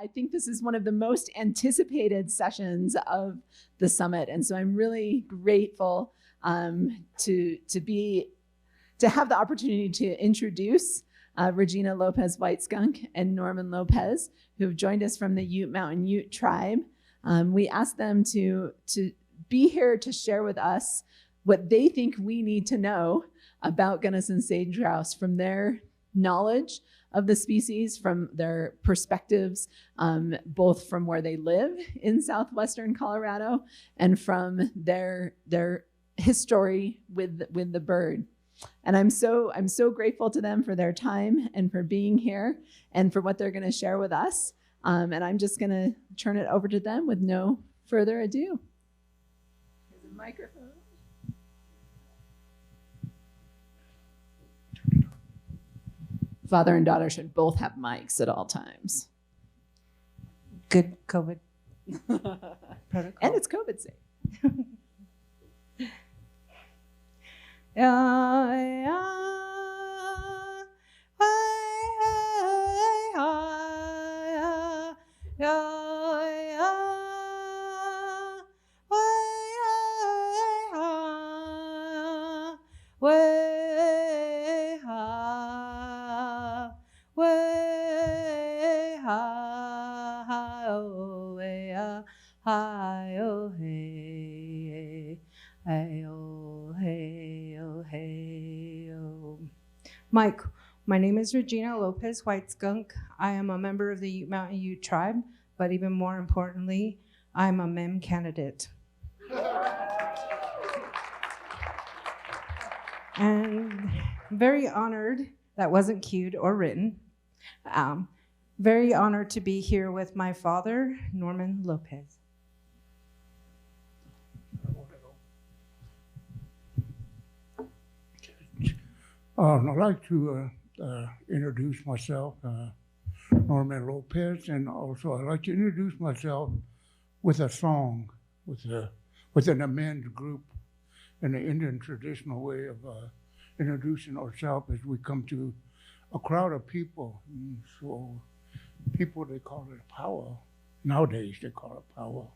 I think this is one of the most anticipated sessions of the summit. And so I'm really grateful to have the opportunity to introduce Regina Lopez-Whiteskunk and Norman Lopez, who have joined us from the Ute Mountain Ute tribe. We asked them to be here to share with us what they think we need to know about Gunnison Sage-Grouse from their knowledge of the species, from their perspectives, both from where they live in southwestern Colorado and from their history with the bird. And I'm so grateful to them for their time and for being here and for what they're going to share with us. And I'm just going to turn it over to them with no further ado. Here's a microphone. Father and daughter should both have mics at all times. Good COVID protocol. And it's COVID safe. Mike, my name is Regina Lopez-Whiteskunk. I am a member of the Ute Mountain Ute tribe, but even more importantly, I'm a MEM candidate. And very honored, that wasn't cued or written, very honored to be here with my father, Norman Lopez. I'd like to introduce myself, Norman Lopez, and also I'd like to introduce myself with a song, with an amend group in the Indian traditional way of introducing ourselves as we come to a crowd of people. And so people, they call it a powwow. Nowadays, they call it powwow.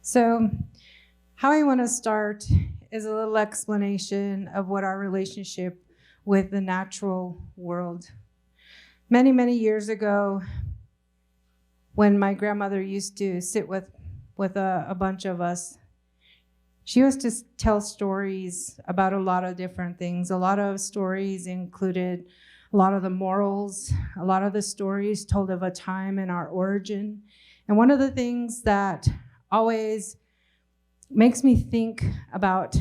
So how I want to start is a little explanation of what our relationship with the natural world. Many, many years ago, when my grandmother used to sit with a bunch of us, she used to tell stories about a lot of different things. A lot of stories included a lot of the morals, a lot of the stories told of a time in our origin. And one of the things that always makes me think about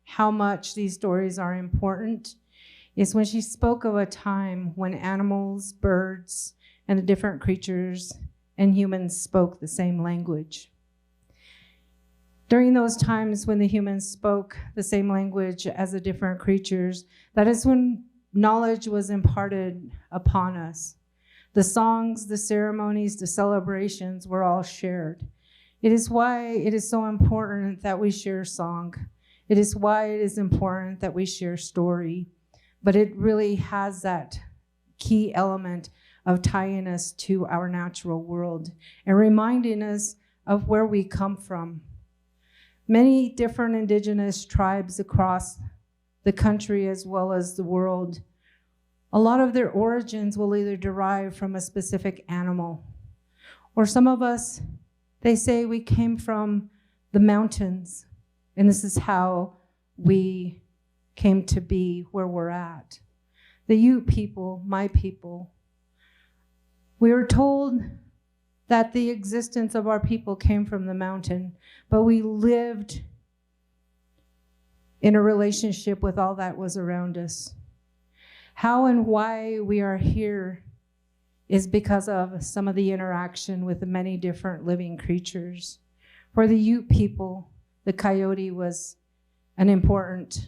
how much these stories are important is when she spoke of a time when animals, birds, and the different creatures and humans spoke the same language. During those times when the humans spoke the same language as the different creatures, that is when knowledge was imparted upon us. The songs, the ceremonies, the celebrations were all shared. It is why it is so important that we share song. It is why it is important that we share story. But it really has that key element of tying us to our natural world and reminding us of where we come from. Many different indigenous tribes across the country as well as the world, a lot of their origins will either derive from a specific animal, or some of us, they say we came from the mountains, and this is how we came to be where we're at. The Ute people, my people, we were told that the existence of our people came from the mountain, but we lived in a relationship with all that was around us. How and why we are here is because of some of the interaction with the many different living creatures. For the Ute people, the coyote was an important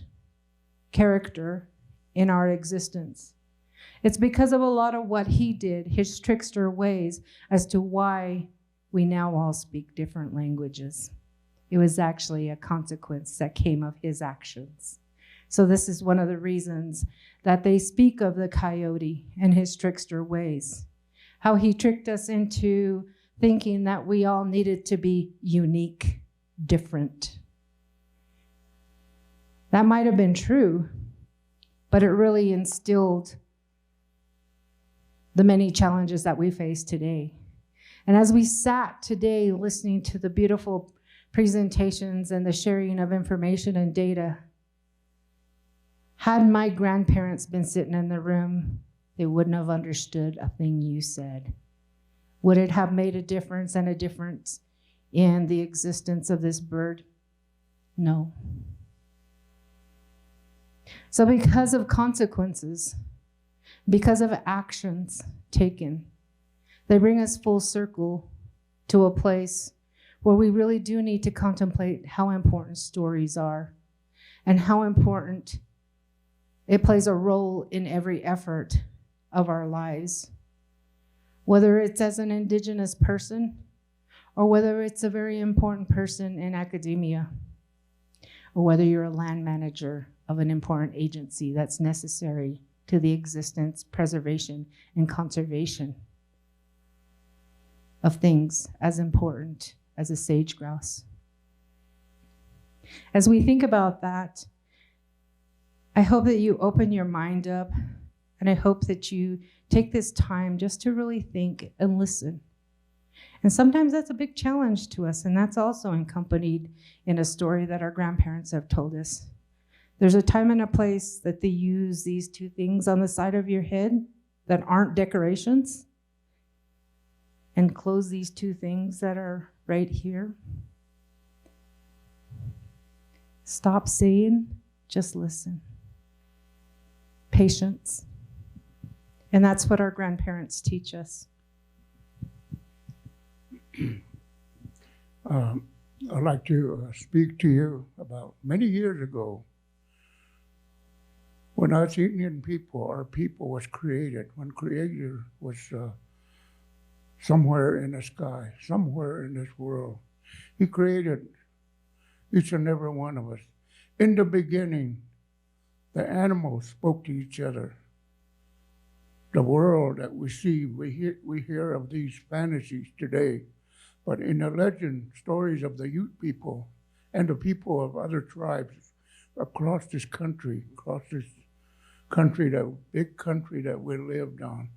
character in our existence. It's because of a lot of what he did, his trickster ways, as to why we now all speak different languages. It was actually a consequence that came of his actions. So this is one of the reasons that they speak of the coyote and his trickster ways, how he tricked us into thinking that we all needed to be unique, different. That might have been true, but it really instilled the many challenges that we face today. And as we sat today listening to the beautiful presentations and the sharing of information and data, had my grandparents been sitting in the room, they wouldn't have understood a thing you said. Would it have made a difference and a difference in the existence of this bird? No. So because of consequences, because of actions taken, they bring us full circle to a place where we really do need to contemplate how important stories are and how important it plays a role in every effort of our lives, whether it's as an Indigenous person or whether it's a very important person in academia, or whether you're a land manager of an important agency that's necessary to the existence, preservation, and conservation of things as important as a sage-grouse. As we think about that, I hope that you open your mind up, and I hope that you take this time just to really think and listen. And sometimes that's a big challenge to us, and that's also accompanied in a story that our grandparents have told us. There's a time and a place that they use these two things on the side of your head that aren't decorations, and close these two things that are right here. Stop saying, just listen. Patience. And that's what our grandparents teach us. I'd like to speak to you about many years ago when us Indian people, our people was created, when Creator was somewhere in the sky, somewhere in this world. He created each and every one of us. In the beginning, the animals spoke to each other. The world that we see, we hear of these fantasies today, but in the legend stories of the Ute people and the people of other tribes across this country, that big country that we lived on.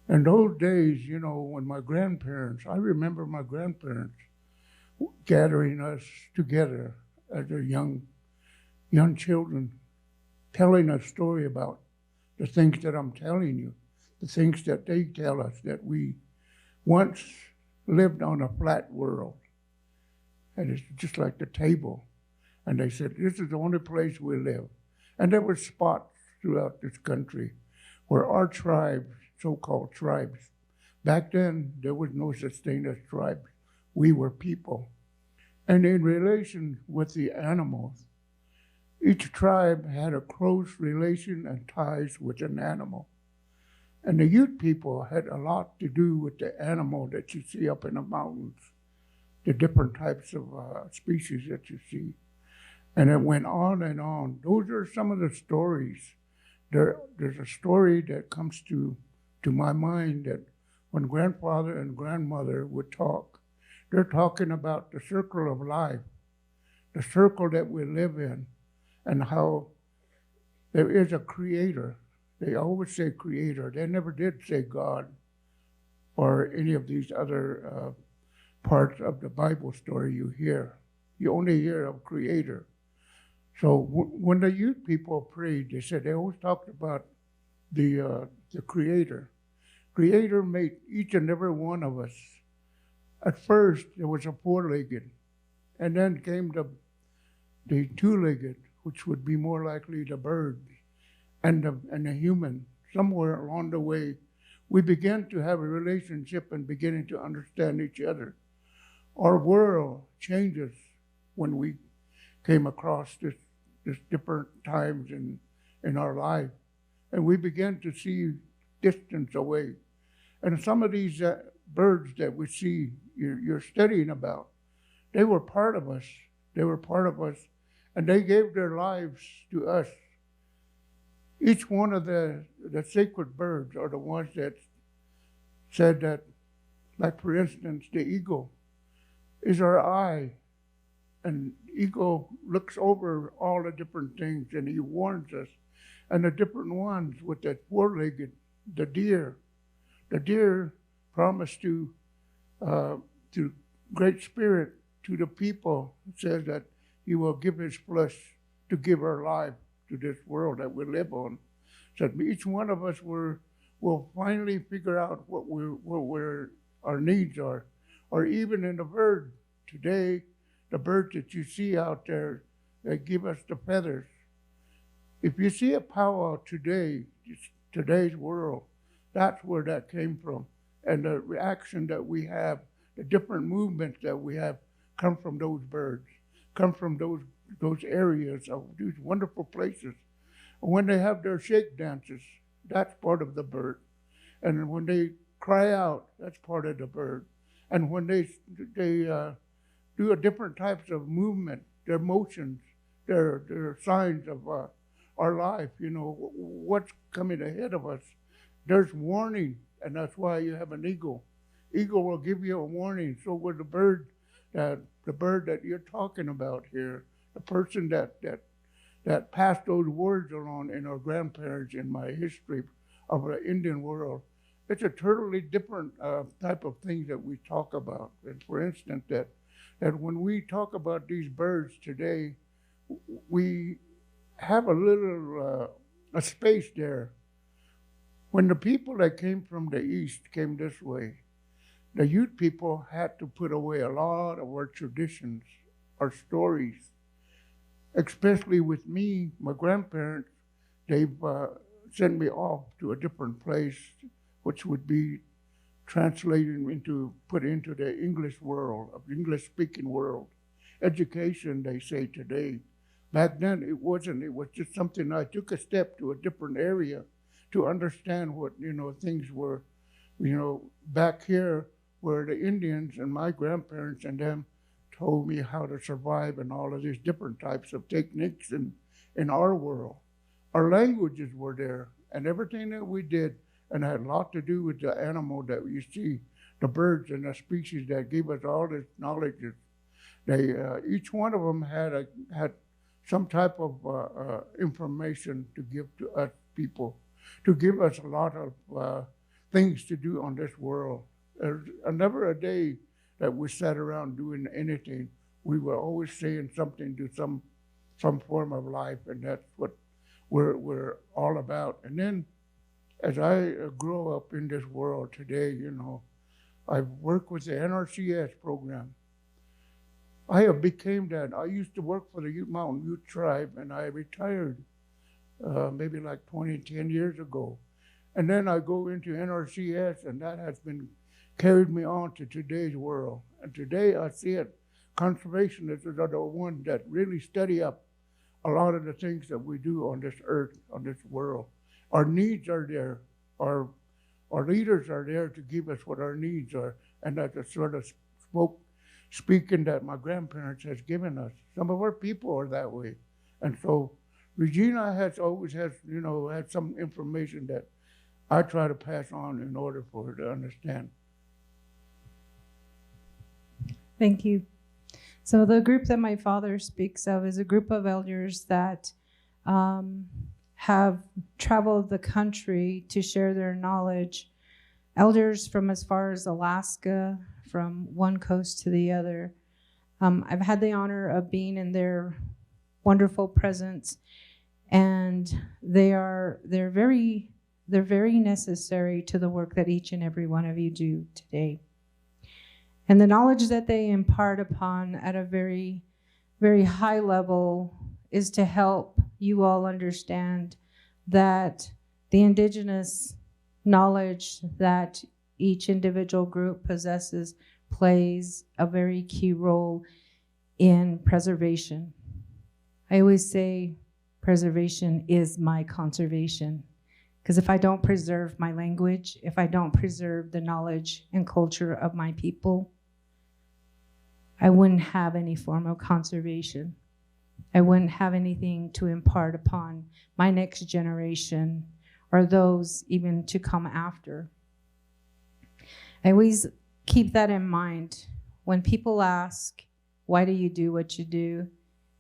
In those days, you know, when I remember my grandparents gathering us together as a young children, telling a story about the things that I'm telling you, the things that they tell us, that we once lived on a flat world. And it's just like the table. And they said, this is the only place we live. And there were spots throughout this country where our tribes, so-called tribes, back then there was no such thing as tribes. We were people. And in relation with the animals, each tribe had a close relation and ties with an animal. And the Ute people had a lot to do with the animal that you see up in the mountains, the different types of species that you see. And it went on and on. Those are some of the stories. There's a story that comes to my mind that when grandfather and grandmother would talk, they're talking about the circle of life, the circle that we live in. and how there is a creator. They always say creator. They never did say God or any of these other parts of the Bible story you hear. You only hear of creator. So when the youth people prayed, they said they always talked about the creator. Creator made each and every one of us. At first, there was a four-legged, and then came the two-legged, which would be more likely the bird, and the human. Somewhere along the way, we began to have a relationship and beginning to understand each other. Our world changes when we came across this different times in our life, and we began to see distance away. And some of these birds that we see, you're studying about, they were part of us. They were part of us, and they gave their lives to us. Each one of the sacred birds are the ones that said that, like for instance, the eagle is our eye, and eagle looks over all the different things, and he warns us. And the different ones with that four-legged, the deer promised to Great Spirit, to the people, says that he will give his flesh to give our life to this world that we live on. So each one of us will finally figure out what our needs are. Or even in the bird today, the birds that you see out there that give us the feathers. If you see a powwow today, today's world, that's where that came from. And the reaction that we have, the different movements that we have, come from those birds, come from those areas of these wonderful places. When they have their shake dances, that's part of the bird. And when they cry out, that's part of the bird. And when they do a different types of movement, their motions, their signs of our life, what's coming ahead of us. There's warning, and that's why you have an eagle. Eagle will give you a warning. So will the bird that you're talking about here, the person that passed those words along in our grandparents in my history of the Indian world. It's a totally different type of things that we talk about. And for instance, that when we talk about these birds today, we have a little a space there. When the people that came from the east came this way, the Ute people had to put away a lot of our traditions, our stories. Especially with me, my grandparents, they've sent me off to a different place, which would be translated put into the English world, of English-speaking world. Education, they say today. Back then, it wasn't. It was just something I took a step to a different area to understand what, things were, back here where the Indians and my grandparents and them told me how to survive and all of these different types of techniques in our world. Our languages were there, and everything that we did, and had a lot to do with the animal that you see, the birds and the species that gave us all this knowledge. They, each one of them had some type of information to give to us people, to give us a lot of things to do on this world. There's never a day that we sat around doing anything. We were always saying something to some form of life, and that's what we're all about. And then as I grow up in this world today, I've worked with the NRCS program. I have became that. I used to work for the Ute Mountain Ute Tribe, and I retired maybe like 10 years ago. And then I go into NRCS, and that has been carried me on to today's world. And today I see it, conservationists are the ones that really study up a lot of the things that we do on this earth, on this world. Our needs are there. Our leaders are there to give us what our needs are. And that's a sort of speaking that my grandparents has given us. Some of our people are that way. And so Regina always has had some information that I try to pass on in order for her to understand. Thank you. So the group that my father speaks of is a group of elders that have traveled the country to share their knowledge. Elders from as far as Alaska, from one coast to the other. I've had the honor of being in their wonderful presence, and they're very necessary to the work that each and every one of you do today. And the knowledge that they impart upon at a very, very high level is to help you all understand that the indigenous knowledge that each individual group possesses plays a very key role in preservation. I always say preservation is my conservation, because if I don't preserve my language, if I don't preserve the knowledge and culture of my people, I wouldn't have any form of conservation. I wouldn't have anything to impart upon my next generation or those even to come after. I always keep that in mind. When people ask, why do you do what you do?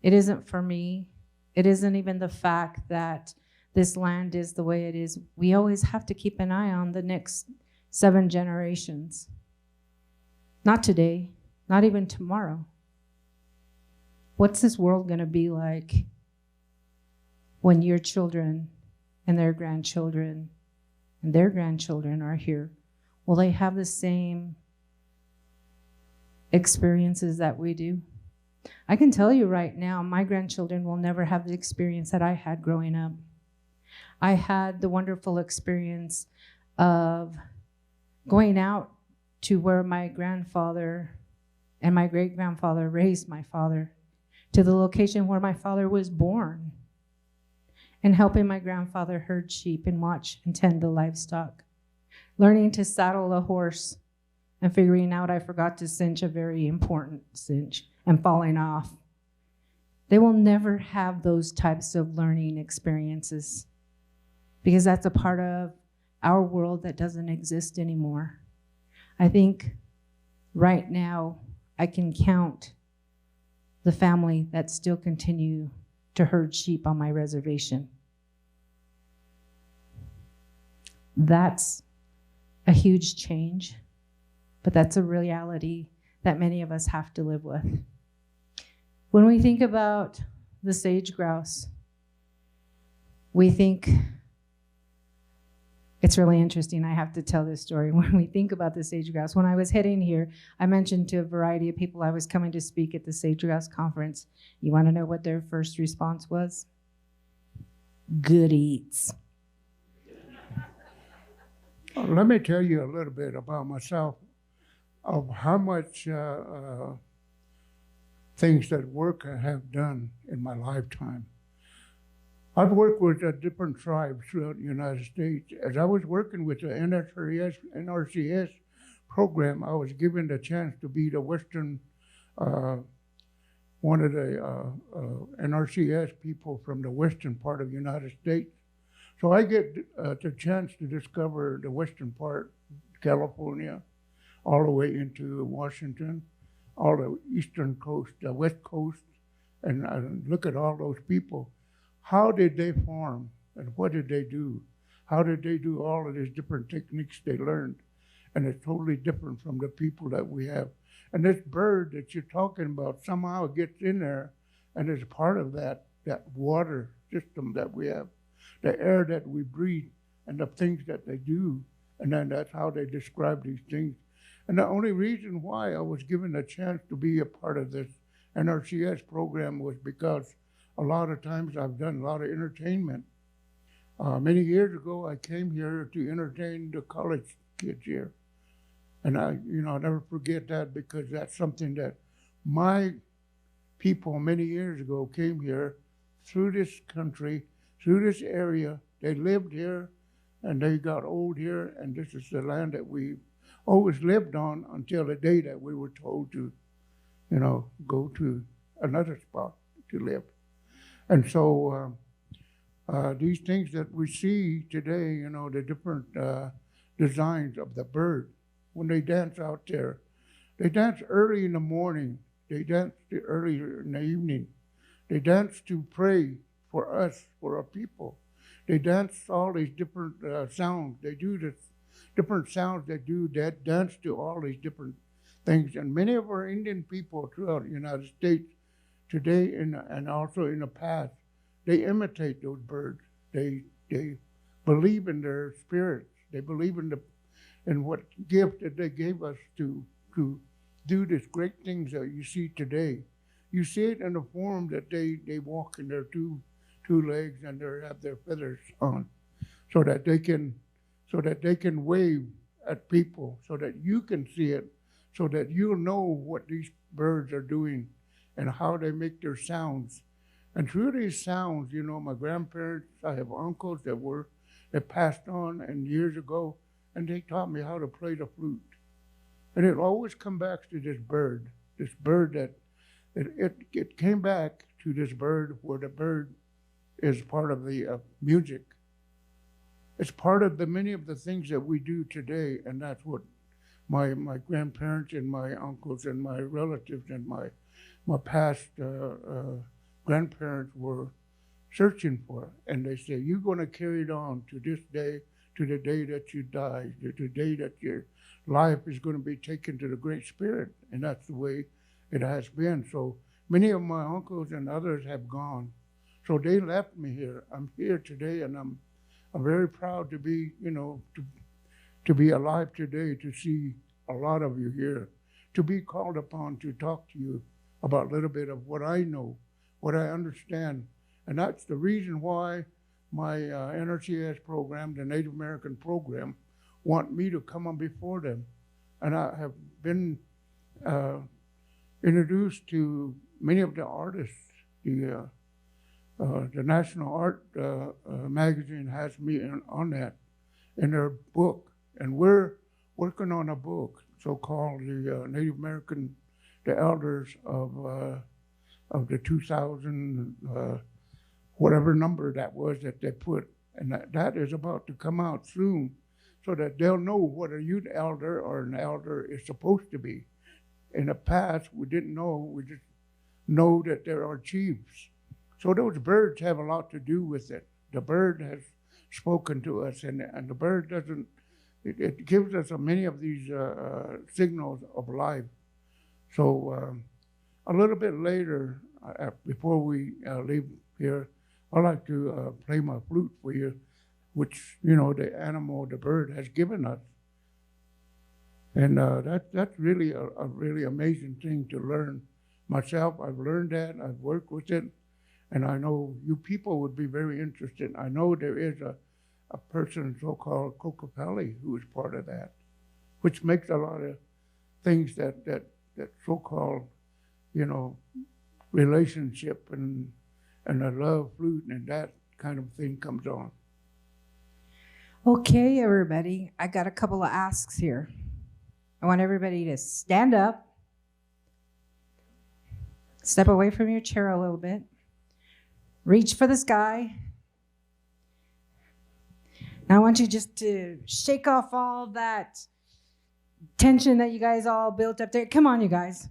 It isn't for me. It isn't even the fact that this land is the way it is. We always have to keep an eye on the next 7 generations. Not today, not even tomorrow. What's this world going to be like when your children and their grandchildren are here? Will they have the same experiences that we do? I can tell you right now, my grandchildren will never have the experience that I had growing up. I had the wonderful experience of going out to where my grandfather and my great-grandfather raised my father, to the location where my father was born, and helping my grandfather herd sheep and watch and tend the livestock, learning to saddle a horse and figuring out I forgot to cinch a very important cinch and falling off. They will never have those types of learning experiences because that's a part of our world that doesn't exist anymore. I think right now I can count the family that still continue to herd sheep on my reservation. That's a huge change, but that's a reality that many of us have to live with. When we think about the sage-grouse, we think, it's really interesting, I have to tell this story. When we think about the sage-grouse, when I was heading here, I mentioned to a variety of people I was coming to speak at the sage-grouse conference. You want to know what their first response was? Good eats. Let me tell you a little bit about myself, of how much things that work I have done in my lifetime. I've worked with different tribes throughout the United States. As I was working with the NRCS program, I was given the chance to be the Western, one of the NRCS people from the western part of the United States. So I get the chance to discover the western part, California, all the way into Washington, all the eastern coast, the west coast, and I look at all those people. How did they farm and what did they do? How did they do all of these different techniques they learned? And it's totally different from the people that we have. And this bird that you're talking about somehow gets in there and is part of that water system that we have, the air that we breathe and the things that they do. And then that's how they describe these things. And the only reason why I was given a chance to be a part of this NRCS program was because a lot of times I've done a lot of entertainment. Many years ago, I came here to entertain the college kids here. And I'll never forget that because that's something that my people many years ago came here through this country, through this area. They lived here and they got old here, and this is the land that we always lived on until the day that we were told to, go to another spot to live. And so these things that we see today, the different designs of the bird, when they dance out there, they dance early in the morning They dance earlier in the evening. They dance to pray for us, for our people. They dance all these different sounds. They do the different sounds. They do that dance to all these different things. And many of our Indian people throughout the United States today and also in the past, they imitate those birds. They believe in their spirits. They believe in what gift that they gave us to do these great things that you see today. You see it in the form that they walk in their two legs and they have their feathers on, so that they can wave at people, so that you can see it, so that you'll know what these birds are doing and how they make their sounds. And through these sounds, you know, my grandparents, I have uncles that passed on and years ago, and they taught me how to play the flute. And it always come back to this bird that it came back to this bird, where the bird is part of the music. It's part of many of the things that we do today, and that's what my grandparents and my uncles and my relatives and my past grandparents were searching for. And they say, you're going to carry it on to this day, to the day that you die, to the day that your life is going to be taken to the Great Spirit. And that's the way it has been. So many of my uncles and others have gone. So they left me here. I'm here today, and I'm very proud to be, you know, to be alive today, to see a lot of you here, to be called upon to talk to you about a little bit of what I know, what I understand. And that's the reason why my NRCS program, the Native American program, want me to come on before them. And I have been introduced to many of the artists. The National Art magazine has me on that in their book. And we're working on a book, so-called the Native American, the Elders of the 2000, whatever number that was that they put. And that is about to come out soon, so that they'll know what a youth elder or an elder is supposed to be. In the past, we didn't know. We just know that there are chiefs. So those birds have a lot to do with it. The bird has spoken to us, and the bird doesn't, it gives us many of these signals of life. So a little bit later, before we leave here, I'd like to play my flute for you, which, you know, the animal, the bird has given us. And that's really a really amazing thing to learn. Myself, I've learned that, I've worked with it, and I know you people would be very interested. I know there is a person, so-called Kokopelli, who is part of that, which makes a lot of things that so-called, you know, relationship and a love flute and that kind of thing comes on. Okay, everybody, I got a couple of asks here. I want everybody to stand up, step away from your chair a little bit, reach for the sky. Now I want you just to shake off all that tension that you guys all built up there. Come on, you guys.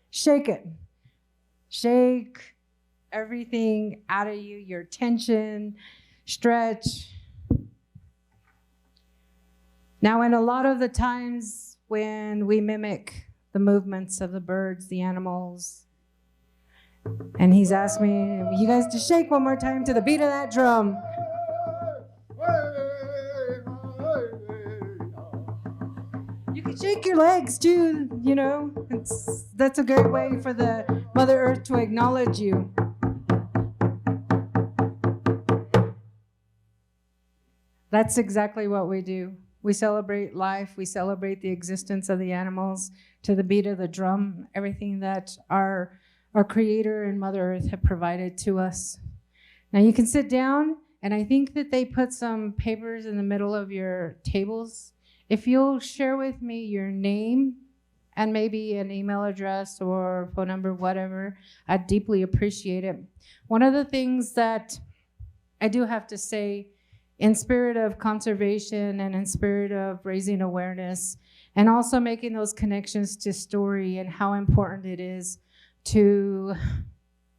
Shake it. Shake everything out of you, your tension, stretch. Now, in a lot of the times when we mimic the movements of the birds, the animals, and he's asked me, you guys to shake one more time to the beat of that drum. You can shake your legs too, you know. That's a great way for the Mother Earth to acknowledge you. That's exactly what we do. We celebrate life. We celebrate the existence of the animals to the beat of the drum, everything that our Creator and Mother Earth have provided to us. Now you can sit down, and I think that they put some papers in the middle of your tables. If you'll share with me your name and maybe an email address or phone number, whatever, I'd deeply appreciate it. One of the things that I do have to say, in spirit of conservation and in spirit of raising awareness and also making those connections to story and how important it is to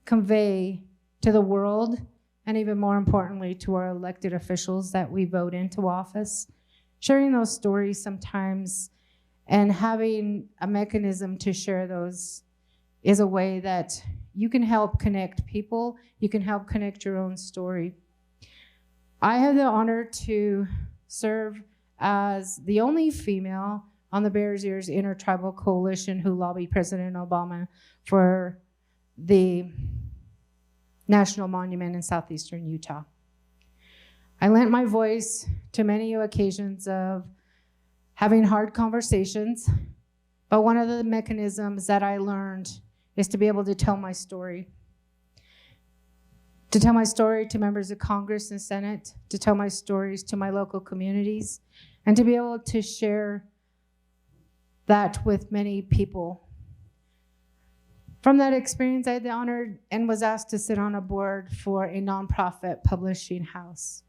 convey to the world, and even more importantly, to our elected officials that we vote into office. Sharing those stories sometimes and having a mechanism to share those is a way that you can help connect people. You can help connect your own story. I have the honor to serve as the only female on the Bears Ears Intertribal Coalition who lobbied President Obama for the National Monument in southeastern Utah. I lent my voice to many occasions of having hard conversations, but one of the mechanisms that I learned is to be able to tell my story. To tell my story to members of Congress and Senate, to tell my stories to my local communities, and to be able to share that with many people. From that experience, I had the honor and was asked to sit on a board for a nonprofit publishing house.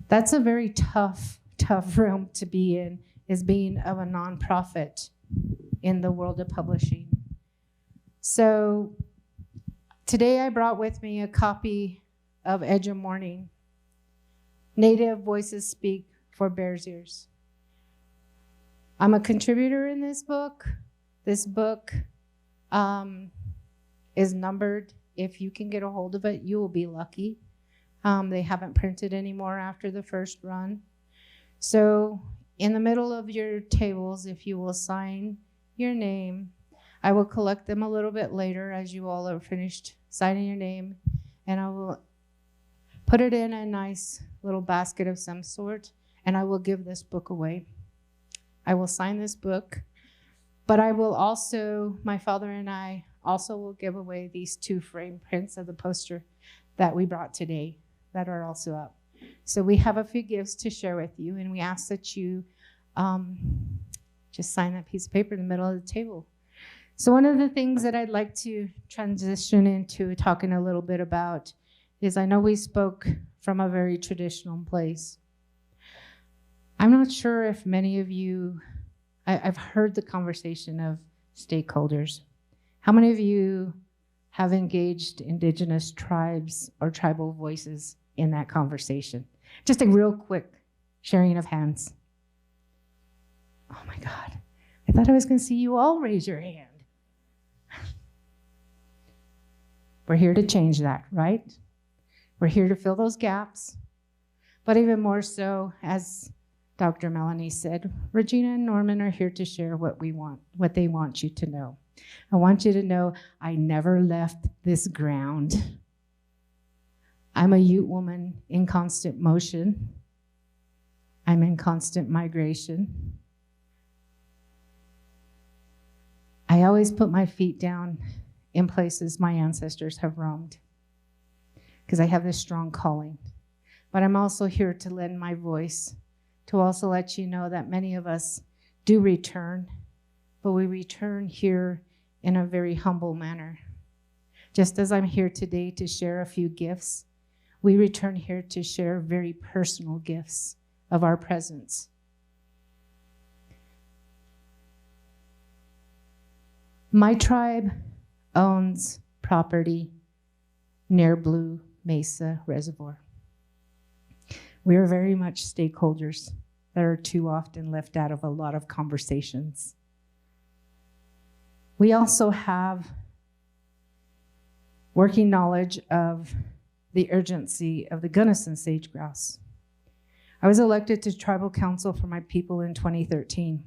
That's a very tough realm to be in, is being of a nonprofit in the world of publishing. So today I brought with me a copy of Edge of Morning, Native Voices Speak for Bears Ears. I'm a contributor in this book. This book is numbered. If you can get a hold of it, you will be lucky. They haven't printed anymore after the first run. So in the middle of your tables, if you will sign your name, I will collect them a little bit later as you all are finished signing your name, and I will put it in a nice little basket of some sort, and I will give this book away. I will sign this book, but I will also, my father and I also will give away these 2 frame prints of the poster that we brought today that are also up. So we have a few gifts to share with you, and we ask that you just sign that piece of paper in the middle of the table. So one of the things that I'd like to transition into talking a little bit about is, I know we spoke from a very traditional place. I'm not sure if many of you, I've heard the conversation of stakeholders. How many of you have engaged Indigenous tribes or tribal voices in that conversation? Just a real quick sharing of hands. Oh my God, I thought I was gonna see you all raise your hand. We're here to change that, right? We're here to fill those gaps. But even more so, as Dr. Melanie said, Regina and Norman are here to share what we want, what they want you to know. I want you to know I never left this ground. I'm a Ute woman in constant motion. I'm in constant migration. I always put my feet down in places my ancestors have roamed because I have this strong calling. But I'm also here to lend my voice to also let you know that many of us do return, but we return here in a very humble manner. Just as I'm here today to share a few gifts, we return here to share very personal gifts of our presence. My tribe owns property near Blue Mesa Reservoir. We are very much stakeholders that are too often left out of a lot of conversations. We also have working knowledge of the urgency of the Gunnison Sage-Grouse. I was elected to tribal council for my people in 2013.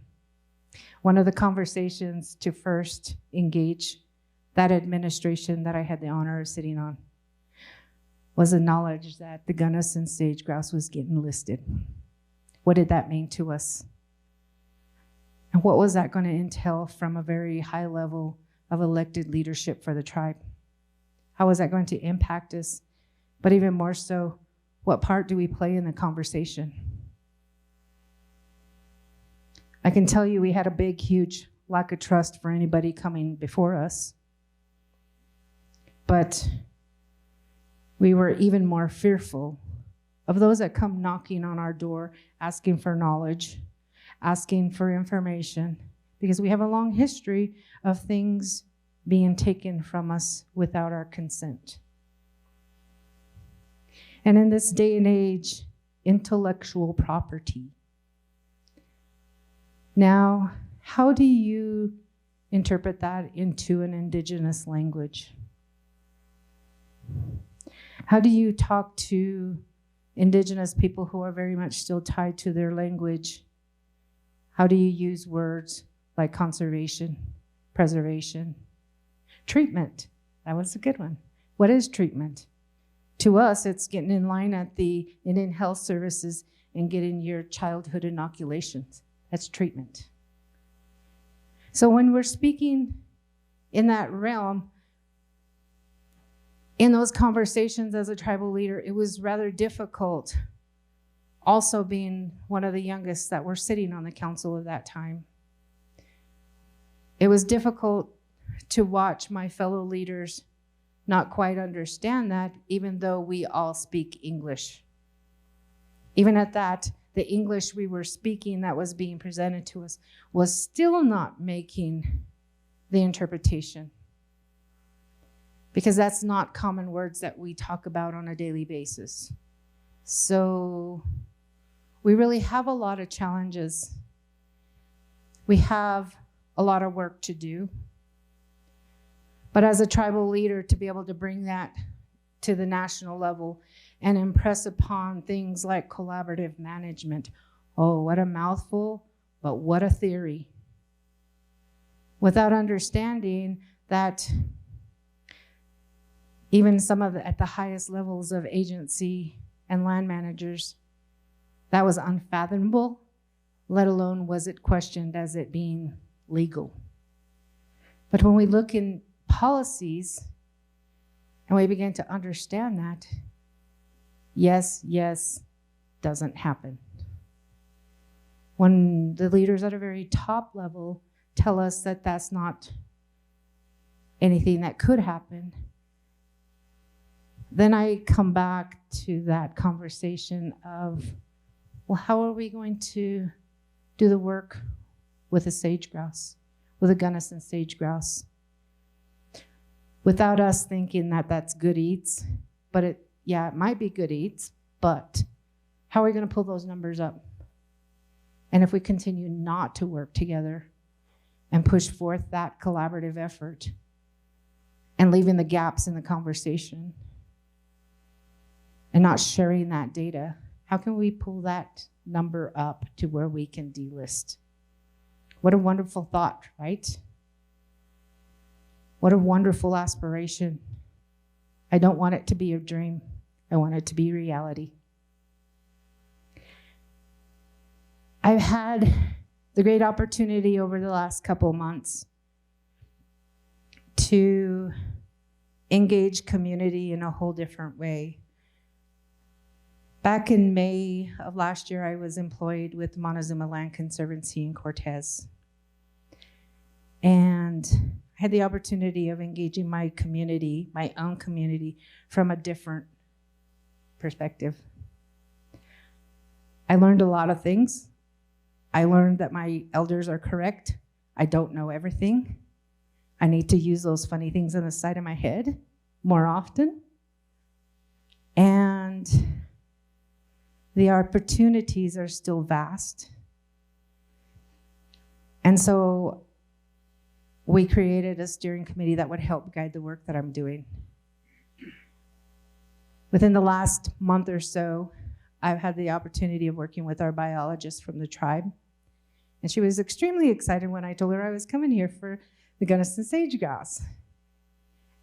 One of the conversations to first engage that administration that I had the honor of sitting on was the knowledge that the Gunnison Sage-Grouse was getting listed. What did that mean to us? And what was that going to entail from a very high level of elected leadership for the tribe? How was that going to impact us? But even more so, what part do we play in the conversation? I can tell you we had a big, huge lack of trust for anybody coming before us. But we were even more fearful of those that come knocking on our door, asking for knowledge, asking for information, because we have a long history of things being taken from us without our consent. And in this day and age, intellectual property. Now, how do you interpret that into an indigenous language? How do you talk to indigenous people who are very much still tied to their language? How do you use words like conservation, preservation, treatment? That was a good one. What is treatment? To us, it's getting in line at the Indian Health Services and getting your childhood inoculations. That's treatment. So when we're speaking in that realm, in those conversations as a tribal leader, it was rather difficult, also being one of the youngest that were sitting on the council at that time. It was difficult to watch my fellow leaders not quite understand that, even though we all speak English. Even at that, the English we were speaking that was being presented to us was still not making the interpretation. Because that's not common words that we talk about on a daily basis. So we really have a lot of challenges. We have a lot of work to do. But as a tribal leader, to be able to bring that to the national level and impress upon things like collaborative management. Oh, what a mouthful, but what a theory. Without understanding that even some of at the highest levels of agency and land managers, that was unfathomable, let alone was it questioned as it being legal. But when we look in policies and we begin to understand that, yes doesn't happen. When the leaders at a very top level tell us that that's not anything that could happen, then I come back to that conversation of, well, how are we going to do the work with a sage-grouse, with a Gunnison sage-grouse? Without us thinking that that's good eats, but it might be good eats, but how are we going to pull those numbers up? And if we continue not to work together and push forth that collaborative effort and leaving the gaps in the conversation and not sharing that data, how can we pull that number up to where we can delist? What a wonderful thought, right? What a wonderful aspiration. I don't want it to be a dream. I want it to be reality. I've had the great opportunity over the last couple of months to engage community in a whole different way. Back in May of last year, I was employed with Montezuma Land Conservancy in Cortez. And I had the opportunity of engaging my community, my own community, from a different perspective. I learned a lot of things. I learned that my elders are correct. I don't know everything. I need to use those funny things on the side of my head more often. And the opportunities are still vast. And so we created a steering committee that would help guide the work that I'm doing. Within the last month or so, I've had the opportunity of working with our biologist from the tribe. And she was extremely excited when I told her I was coming here for the Gunnison Sage-Grouse.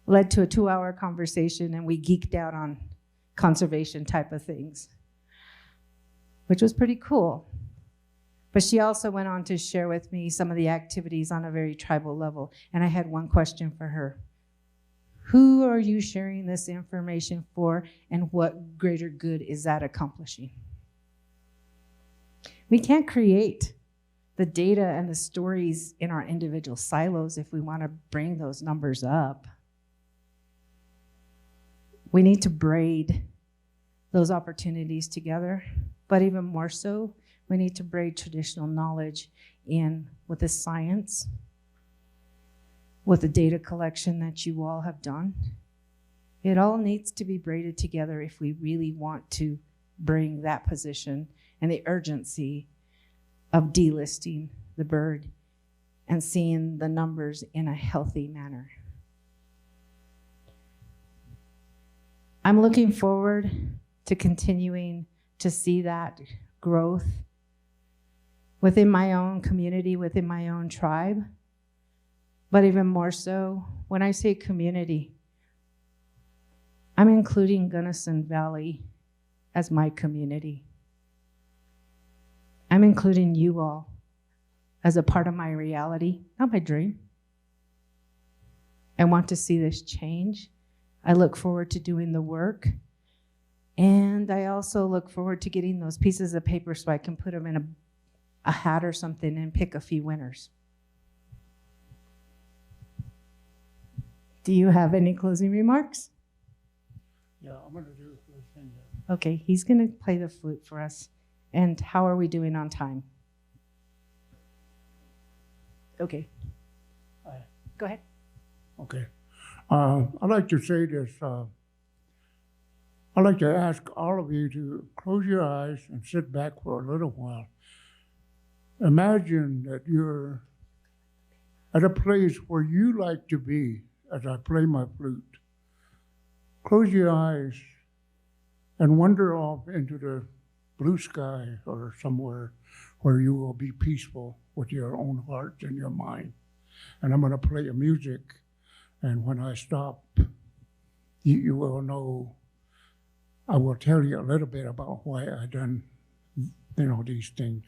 Led to a 2-hour conversation, and we geeked out on conservation type of things, which was pretty cool. But she also went on to share with me some of the activities on a very tribal level. And I had one question for her. Who are you sharing this information for, and what greater good is that accomplishing? We can't create the data and the stories in our individual silos if we want to bring those numbers up. We need to braid those opportunities together, but even more so, we need to braid traditional knowledge in with the science with the data collection that you all have done. It all needs to be braided together if we really want to bring that position and the urgency of delisting the bird and seeing the numbers in a healthy manner. I'm looking forward to continuing to see that growth within my own community, within my own tribe, but even more so, when I say community, I'm including Gunnison Valley as my community. I'm including you all as a part of my reality, not my dream. I want to see this change. I look forward to doing the work. And I also look forward to getting those pieces of paper so I can put them in a hat or something and pick a few winners. Do you have any closing remarks? Yeah, I'm going to do the first thing. Okay, he's going to play the flute for us. And how are we doing on time? Okay. Go ahead. Okay. I'd like to say this. I'd like to ask all of you to close your eyes and sit back for a little while. Imagine that you're at a place where you like to be as I play my flute. Close your eyes and wander off into the blue sky or somewhere where you will be peaceful with your own heart and your mind. And I'm going to play a music, and when I stop, you will know. I will tell you a little bit about why I done, these things.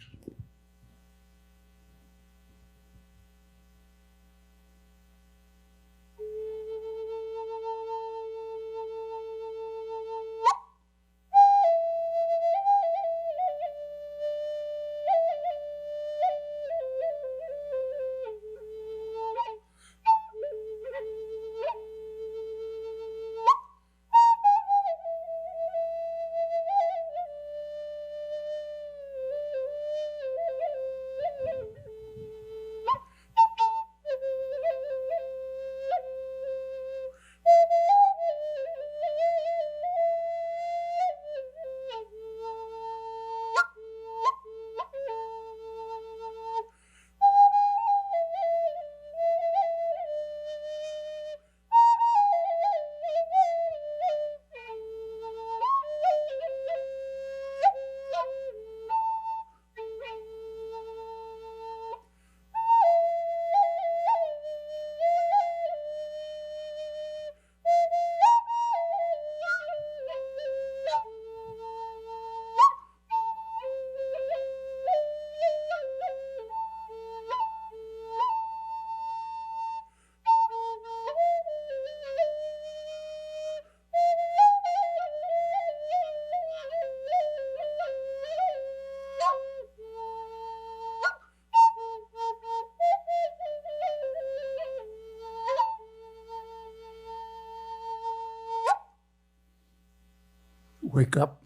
Wake up.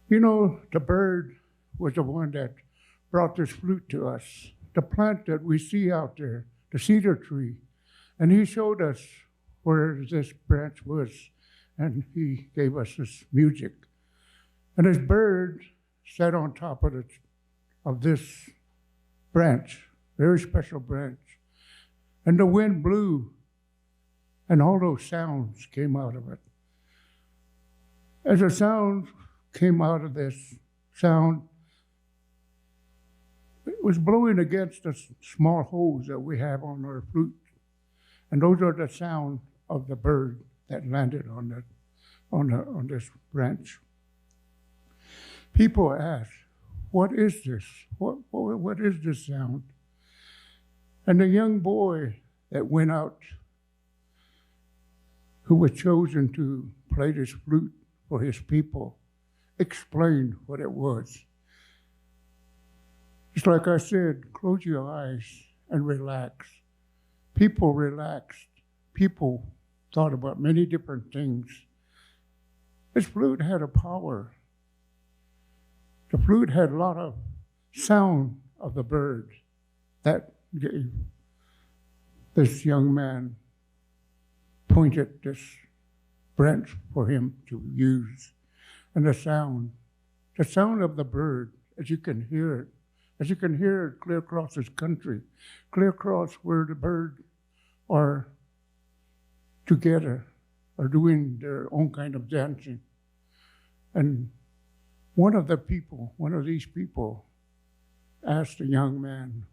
The bird was the one that brought this flute to us, the plant that we see out there, the cedar tree. And he showed us where this branch was, and he gave us this music. And this bird sat on top of this branch, very special branch. And the wind blew, and all those sounds came out of it. As the sound came out of this sound, it was blowing against the small holes that we have on our flute. And those are the sound of the bird that landed on this branch. People ask, what is this? What is this sound? And the young boy that went out, who was chosen to play this flute for his people, explained what it was. Just like I said, close your eyes and relax. People relaxed. People thought about many different things. This flute had a power. The flute had a lot of sound of the bird that gave this young man pointed this branch for him to use. And the sound of the bird, as you can hear it clear across this country, clear across where the birds are together, are doing their own kind of dancing. And one of these people asked the young man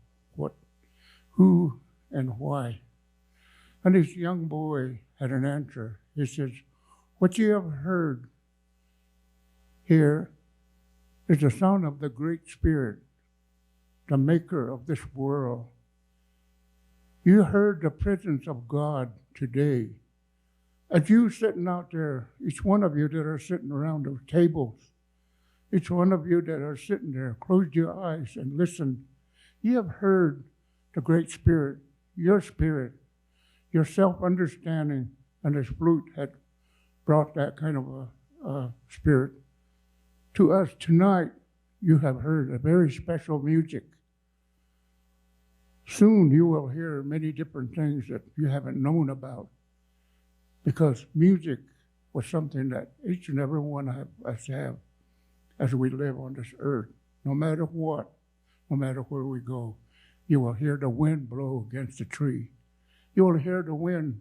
who and why. And this young boy had an answer. He says, what you have heard here is the sound of the Great Spirit, the maker of this world. You heard the presence of God today. As you sitting out there, each one of you that are sitting around the tables, each one of you that are sitting there, close your eyes and listen. You have heard the Great Spirit, your self-understanding, and this flute had brought that kind of a spirit to us. Tonight, you have heard a very special music. Soon you will hear many different things that you haven't known about, because music was something that each and every one of us have as we live on this earth. No matter what, no matter where we go, you will hear the wind blow against a tree. You will hear the wind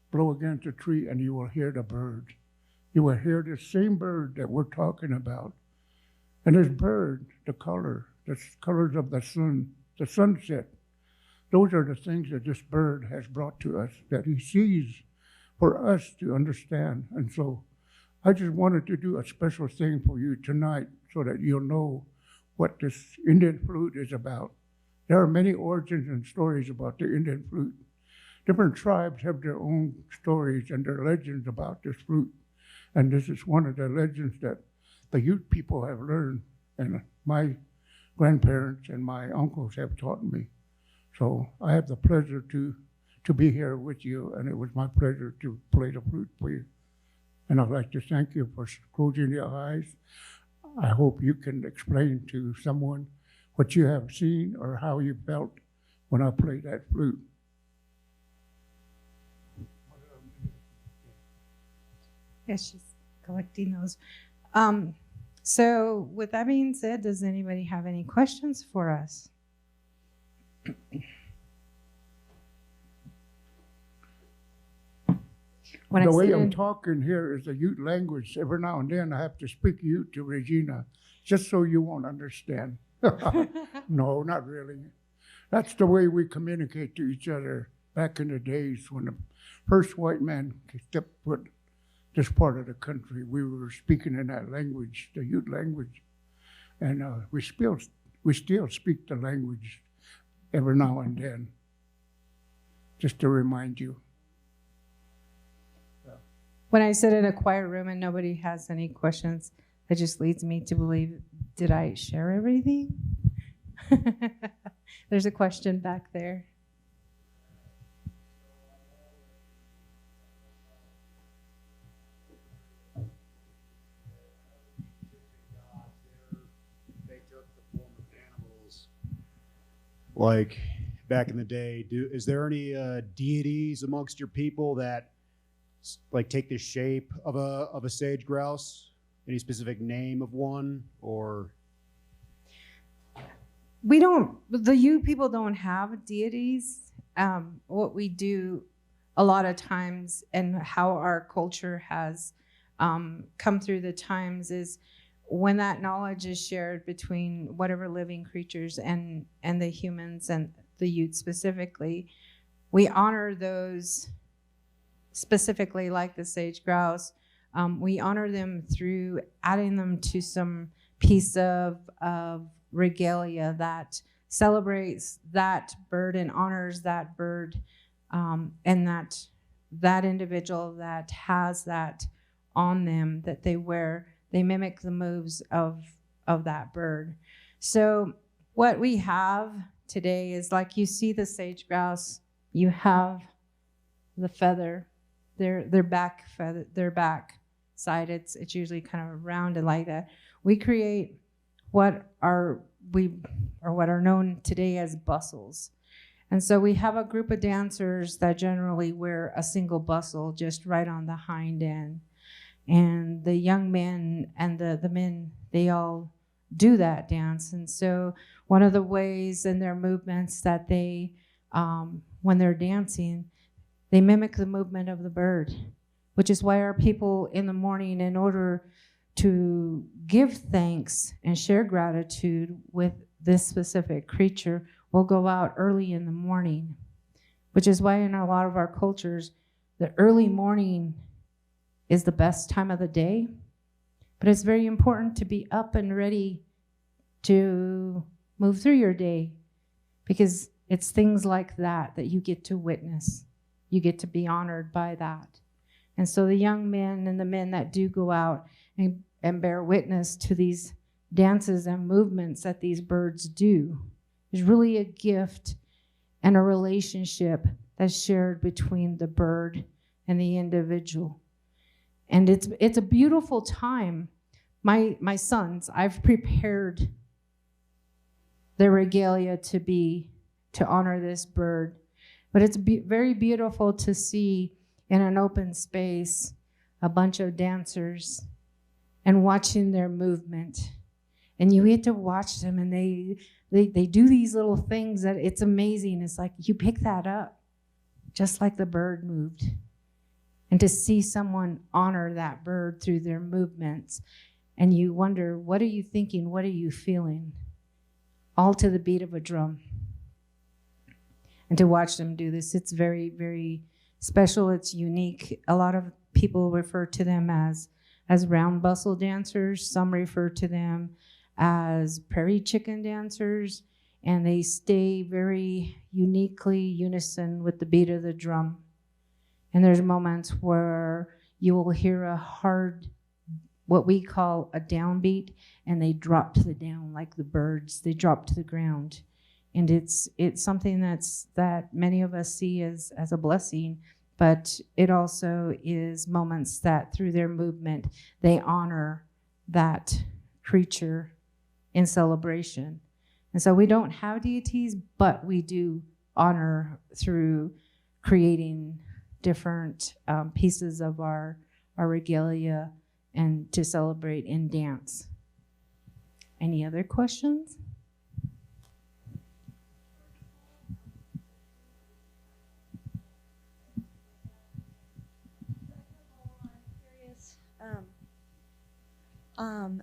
blow against a tree, and you will hear the bird. You will hear the same bird that we're talking about. And this bird, the colors of the sun, the sunset, those are the things that this bird has brought to us, that he sees for us to understand. And so I just wanted to do a special thing for you tonight so that you'll know what this Indian flute is about. There are many origins and stories about the Indian flute. Different tribes have their own stories and their legends about this flute. And this is one of the legends that the Ute people have learned, and my grandparents and my uncles have taught me. So I have the pleasure to be here with you, and it was my pleasure to play the flute for you. And I'd like to thank you for closing your eyes. I hope you can explain to someone what you have seen or how you felt when I played that flute. Yes, she's collecting those. So with that being said, does anybody have any questions for us? The way I'm talking here is the Ute language. Every now and then I have to speak Ute to Regina, just so you won't understand. No, not really. That's the way we communicate to each other back in the days when the first white man stepped foot this part of the country. We were speaking in that language, the Ute language. And we still speak the language every now and then, just to remind you. When I sit in a quiet room and nobody has any questions, that just leads me to believe, did I share everything? There's a question back there. They took the form of animals. Like back in the day, is there any deities amongst your people that like take the shape of a sage grouse? Any specific name of one, or? We don't, the Ute people don't have deities. What we do a lot of times, and how our culture has come through the times, is when that knowledge is shared between whatever living creatures and the humans and the Ute specifically, we honor those specifically, like the sage grouse. We honor them through adding them to some piece of regalia that celebrates that bird and honors that bird, and that individual that has that on them that they wear. They mimic the moves of that bird. So what we have today is, like, you see the sage grouse, you have the feather, their back feather, their back side, it's usually kind of rounded like that. We create what our what are known today as bustles. And so we have a group of dancers that generally wear a single bustle just right on the hind end. And the young men and the men, they all do that dance. And so one of the ways in their movements that they, when they're dancing, they mimic the movement of the bird, which is why our people in the morning, in order to give thanks and share gratitude with this specific creature, will go out early in the morning, which is why in a lot of our cultures, the early morning is the best time of the day. But it's very important to be up and ready to move through your day, because it's things like that that you get to witness. You get to be honored by that. And so the young men and the men that do go out and bear witness to these dances and movements that these birds do is really a gift and a relationship that's shared between the bird and the individual. And it's a beautiful time. My sons, I've prepared their regalia to honor this bird. But it's very beautiful to see in an open space a bunch of dancers and watching their movement. And you get to watch them, and they do these little things that it's amazing. It's like you pick that up just like the bird moved. And to see someone honor that bird through their movements, and you wonder, what are you thinking? What are you feeling? All to the beat of a drum. And to watch them do this, it's very, very special. It's unique. A lot of people refer to them as round bustle dancers. Some refer to them as prairie chicken dancers. And they stay very uniquely unison with the beat of the drum. And there's moments where you will hear a hard, what we call a downbeat, and they drop to the down like the birds. They drop to the ground. And it's something that many of us see as a blessing, but it also is moments that through their movement, they honor that creature in celebration. And so we don't have deities, but we do honor through creating different pieces of our regalia and to celebrate in dance. Any other questions?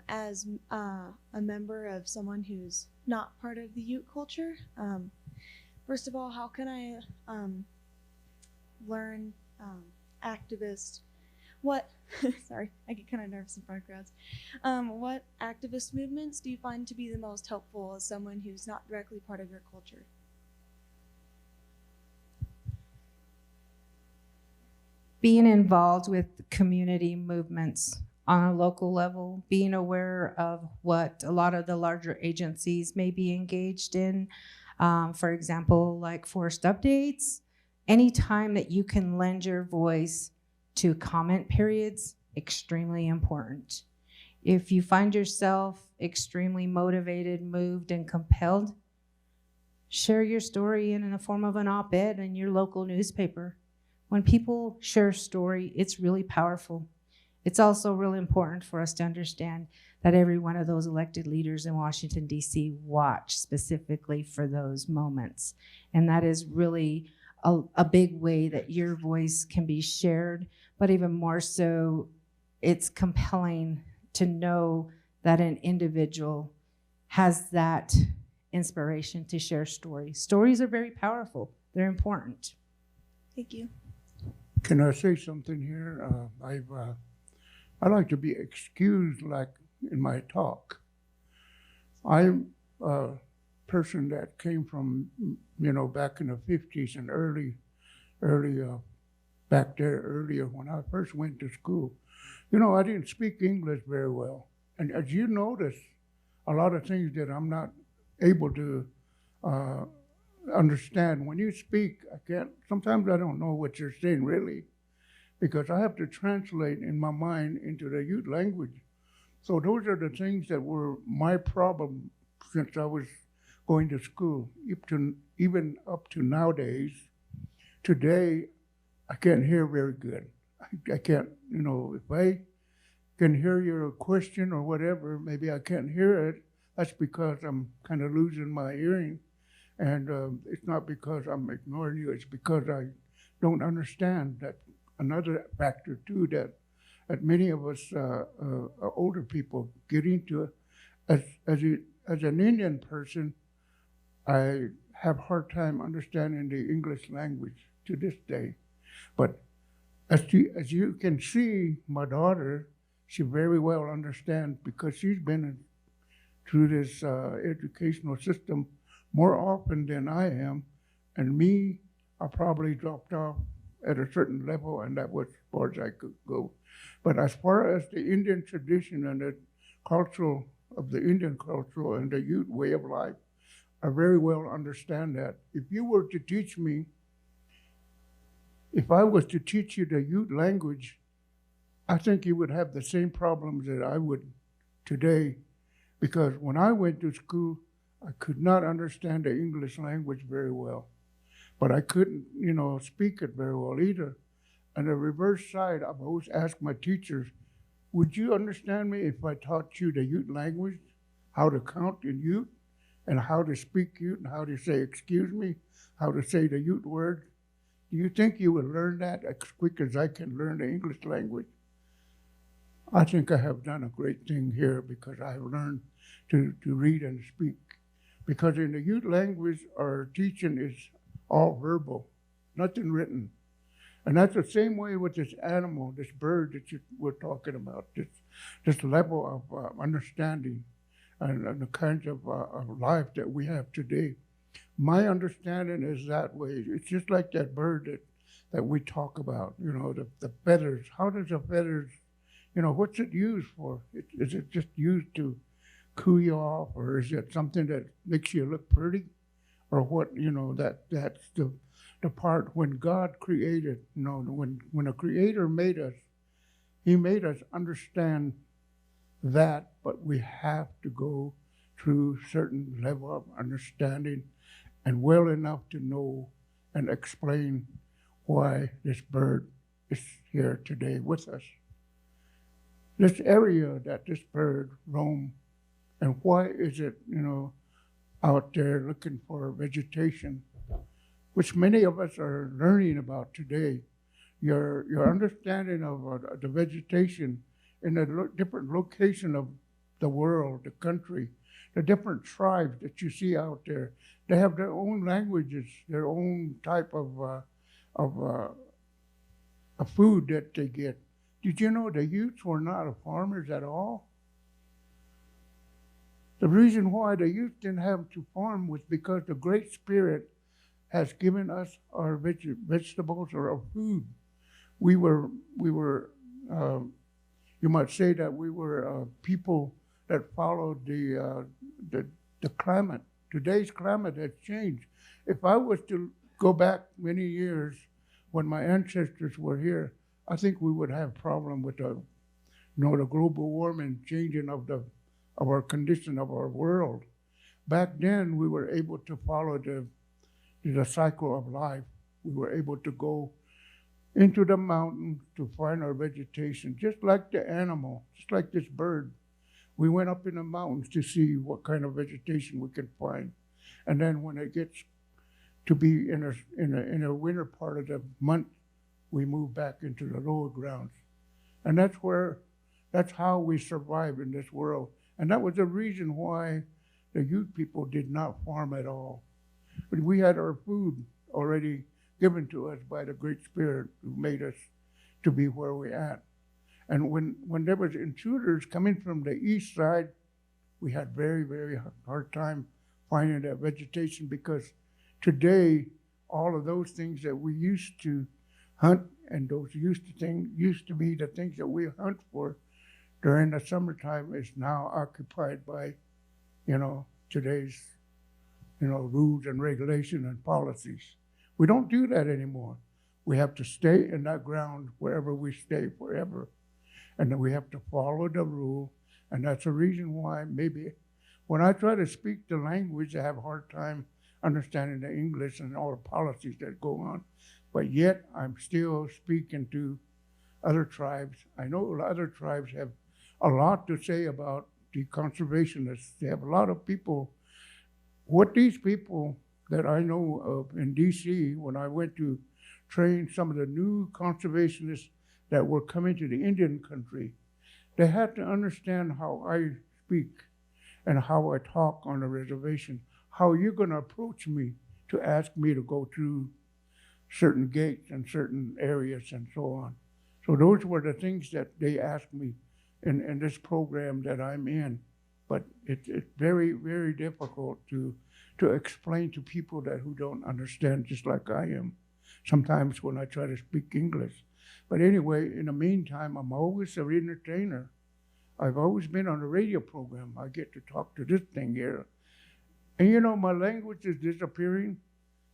As a member of someone who's not part of the Ute culture, first of all, how can I learn activist? Sorry, I get kind of nervous in front of crowds. What activist movements do you find to be the most helpful as someone who's not directly part of your culture? Being involved with community movements on a local level, being aware of what a lot of the larger agencies may be engaged in. For example, like forest updates. Any time that you can lend your voice to comment periods, extremely important. If you find yourself extremely motivated, moved, and compelled, share your story in the form of an op-ed in your local newspaper. When people share story, it's really powerful. It's also really important for us to understand that every one of those elected leaders in Washington, D.C. watch specifically for those moments. And that is really a big way that your voice can be shared, but even more so, it's compelling to know that an individual has that inspiration to share stories. Stories are very powerful. They're important. Thank you. Can I say something here? I like to be excused, like in my talk. I'm a person that came from, back in the 50s and early, back there earlier when I first went to school. I didn't speak English very well. And as you notice, a lot of things that I'm not able to understand. When you speak, sometimes I don't know what you're saying really, because I have to translate in my mind into the Ute language. So those are the things that were my problem since I was going to school, even up to nowadays. Today, I can't hear very good. I can't, if I can hear your question or whatever, maybe I can't hear it. That's because I'm kind of losing my hearing. And it's not because I'm ignoring you, it's because I don't understand. That another factor too that many of us older people get into. As an Indian person, I have a hard time understanding the English language to this day. But as you can see, my daughter, she very well understands because she's been through this educational system more often than I am. And me, I probably dropped off at a certain level, and that was as far as I could go. But as far as the Indian tradition and the cultural of the Indian culture and the Ute way of life, I very well understand that. If you were to teach me, if I was to teach you the Ute language, I think you would have the same problems that I would today, because when I went to school, I could not understand the English language very well, but I couldn't, speak it very well either. On the reverse side, I've always asked my teachers, would you understand me if I taught you the Ute language, how to count in Ute, and how to speak Ute, and how to say excuse me, how to say the Ute word? Do you think you would learn that as quick as I can learn the English language? I think I have done a great thing here because I have learned to read and speak. Because in the Ute language, our teaching is all verbal, nothing written. And that's the same way with this animal, this bird that you were talking about, this level of understanding and the kinds of life that we have today. My understanding is that way. It's just like that bird that we talk about, the feathers. How does the feathers, what's it used for? Is it just used to coo you off, or is it something that makes you look pretty? Or what, that's the part when God created, when a creator made us, he made us understand that, but we have to go through certain level of understanding and well enough to know and explain why this bird is here today with us. This area that this bird roams, and why is it, out there looking for vegetation, which many of us are learning about today. Your understanding of the vegetation in a different location of the world, the country, the different tribes that you see out there, they have their own languages, their own type of food that they get. Did you know the Utes were not farmers at all? The reason why the Utes didn't have to farm was because the Great Spirit has given us our vegetables or our food. We were you might say that we were people that followed the climate. Today's climate has changed. If I was to go back many years when my ancestors were here, I think we would have a problem with the global warming, changing of our condition of our world. Back then, we were able to follow the cycle of life. We were able to go into the mountain to find our vegetation, just like the animal, just like this bird. We went up in the mountains to see what kind of vegetation we could find. And then when it gets to be in a winter part of the month, we move back into the lower grounds. And that's how we survive in this world. And that was the reason why the Ute people did not farm at all. But we had our food already given to us by the Great Spirit who made us to be where we're at. And when there was intruders coming from the east side, we had very, very hard time finding that vegetation, because today, all of those things that we used to hunt, and those used to be the things that we hunt for during the summertime, is now occupied by, today's, rules and regulation and policies. We don't do that anymore. We have to stay in that ground wherever we stay forever. And then we have to follow the rule. And that's the reason why maybe when I try to speak the language, I have a hard time understanding the English and all the policies that go on. But yet, I'm still speaking to other tribes. I know other tribes have a lot to say about the conservationists. They have a lot of people. What these people that I know of in D.C., when I went to train some of the new conservationists that were coming to the Indian country, they had to understand how I speak and how I talk on the reservation. How you're going to approach me to ask me to go through certain gates and certain areas and so on. So those were the things that they asked me in this program that I'm in. But it's very, very difficult to explain to people who don't understand, just like I am, sometimes when I try to speak English. But anyway, in the meantime, I'm always an entertainer. I've always been on a radio program. I get to talk to this thing here. And you know, my language is disappearing.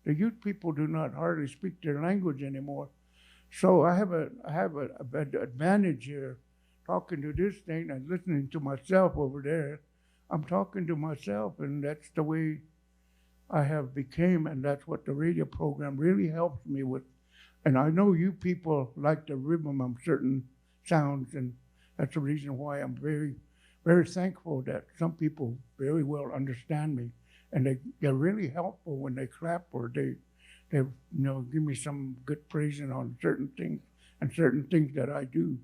The youth people do not hardly speak their language anymore. So I have an advantage here, talking to this thing and listening to myself over there. I'm talking to myself, and that's the way I have became, and that's what the radio program really helps me with. And I know you people like the rhythm of certain sounds, and that's the reason why I'm very, very thankful that some people very well understand me. And they're really helpful when they clap or they give me some good praising on certain things and certain things that I do.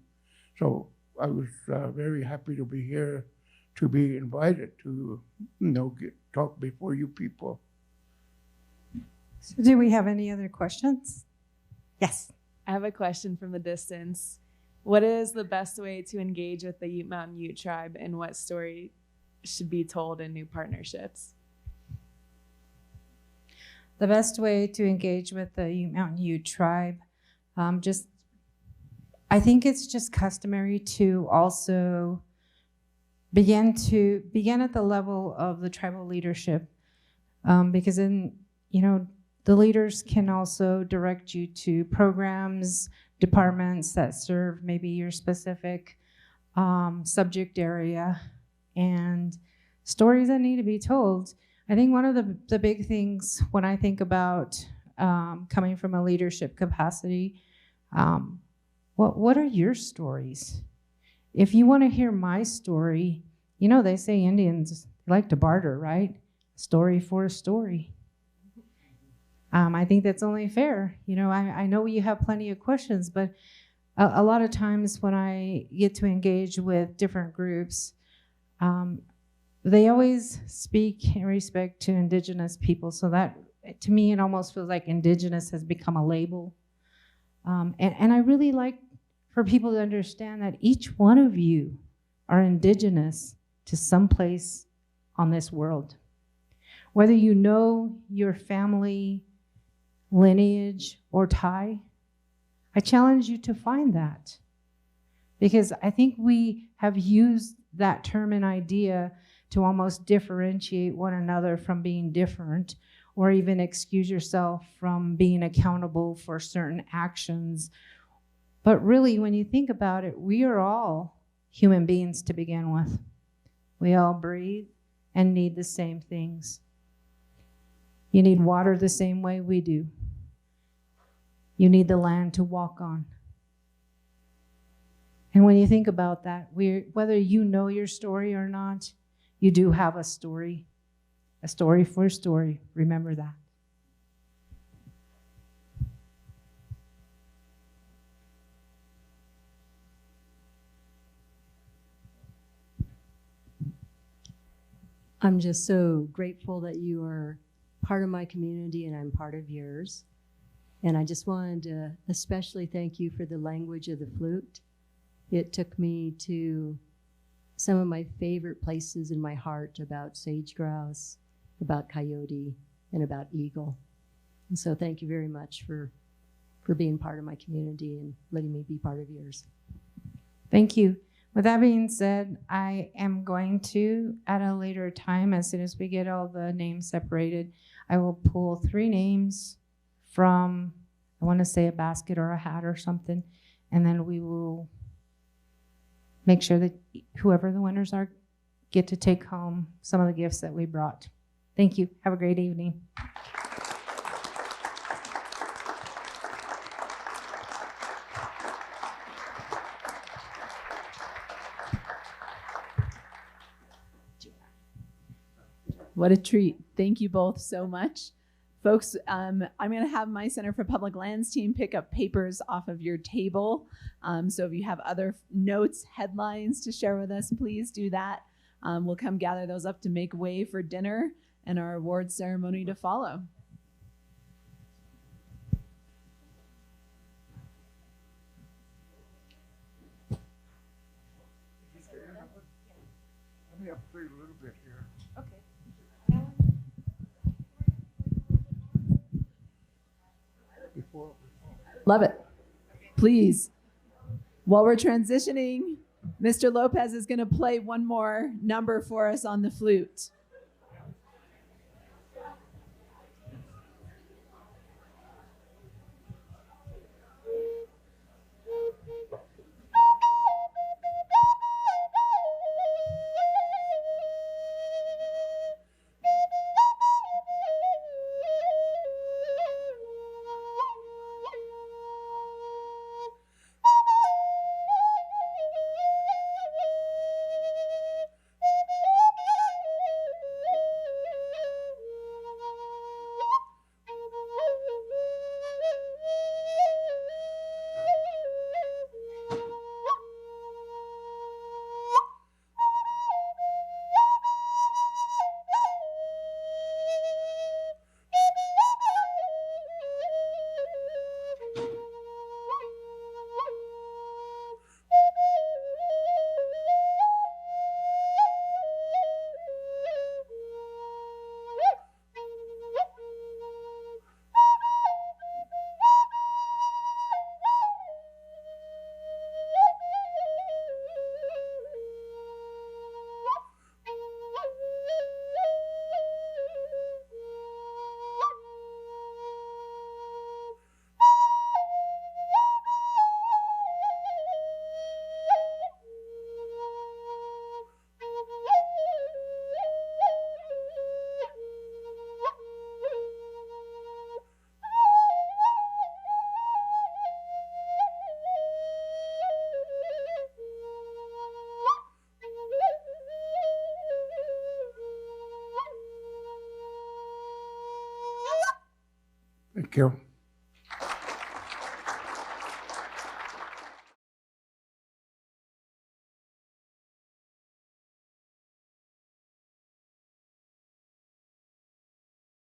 So I was very happy to be here, to be invited to talk before you people. So do we have any other questions? Yes. I have a question from the distance. What is the best way to engage with the Ute Mountain Ute tribe, and what story should be told in new partnerships? The best way to engage with the Ute Mountain Ute tribe, I think it's just customary to also begin at the level of the tribal leadership, because then, the leaders can also direct you to programs, departments that serve maybe your specific subject area, and stories that need to be told. I think one of the big things when I think about coming from a leadership capacity, what are your stories? If you want to hear my story, they say Indians like to barter, right? Story for a story. I think that's only fair. I know you have plenty of questions, but a lot of times when I get to engage with different groups, they always speak in respect to Indigenous people. So that, to me, it almost feels like Indigenous has become a label. And I really like for people to understand that each one of you are Indigenous to some place on this world. Whether you know your family lineage or tie, I challenge you to find that. Because I think we have used that term and idea to almost differentiate one another from being different, or even excuse yourself from being accountable for certain actions. But really, when you think about it, we are all human beings to begin with. We all breathe and need the same things. You need water the same way we do. You need the land to walk on. And when you think about that, whether you know your story or not, you do have a story for a story. Remember that. I'm just so grateful that you are part of my community and I'm part of yours. And I just wanted to especially thank you for the language of the flute. It took me to some of my favorite places in my heart about sage-grouse, about coyote, and about eagle. And so thank you very much for being part of my community and letting me be part of yours. Thank you. With that being said, I am going to, at a later time, as soon as we get all the names separated, I will pull 3 names from, I want to say a basket or a hat or something, and then we will make sure that whoever the winners are get to take home some of the gifts that we brought. Thank you. Have a great evening. What a treat. Thank you both so much. Folks, I'm going to have my Center for Public Lands team pick up papers off of your table. So if you have other notes, headlines to share with us, please do that. We'll come gather those up to make way for dinner and our awards ceremony to follow. Let me upgrade a little bit here. Before. Love it. Please. While we're transitioning, Mr. Lopez is going to play one more number for us on the flute. Thank you.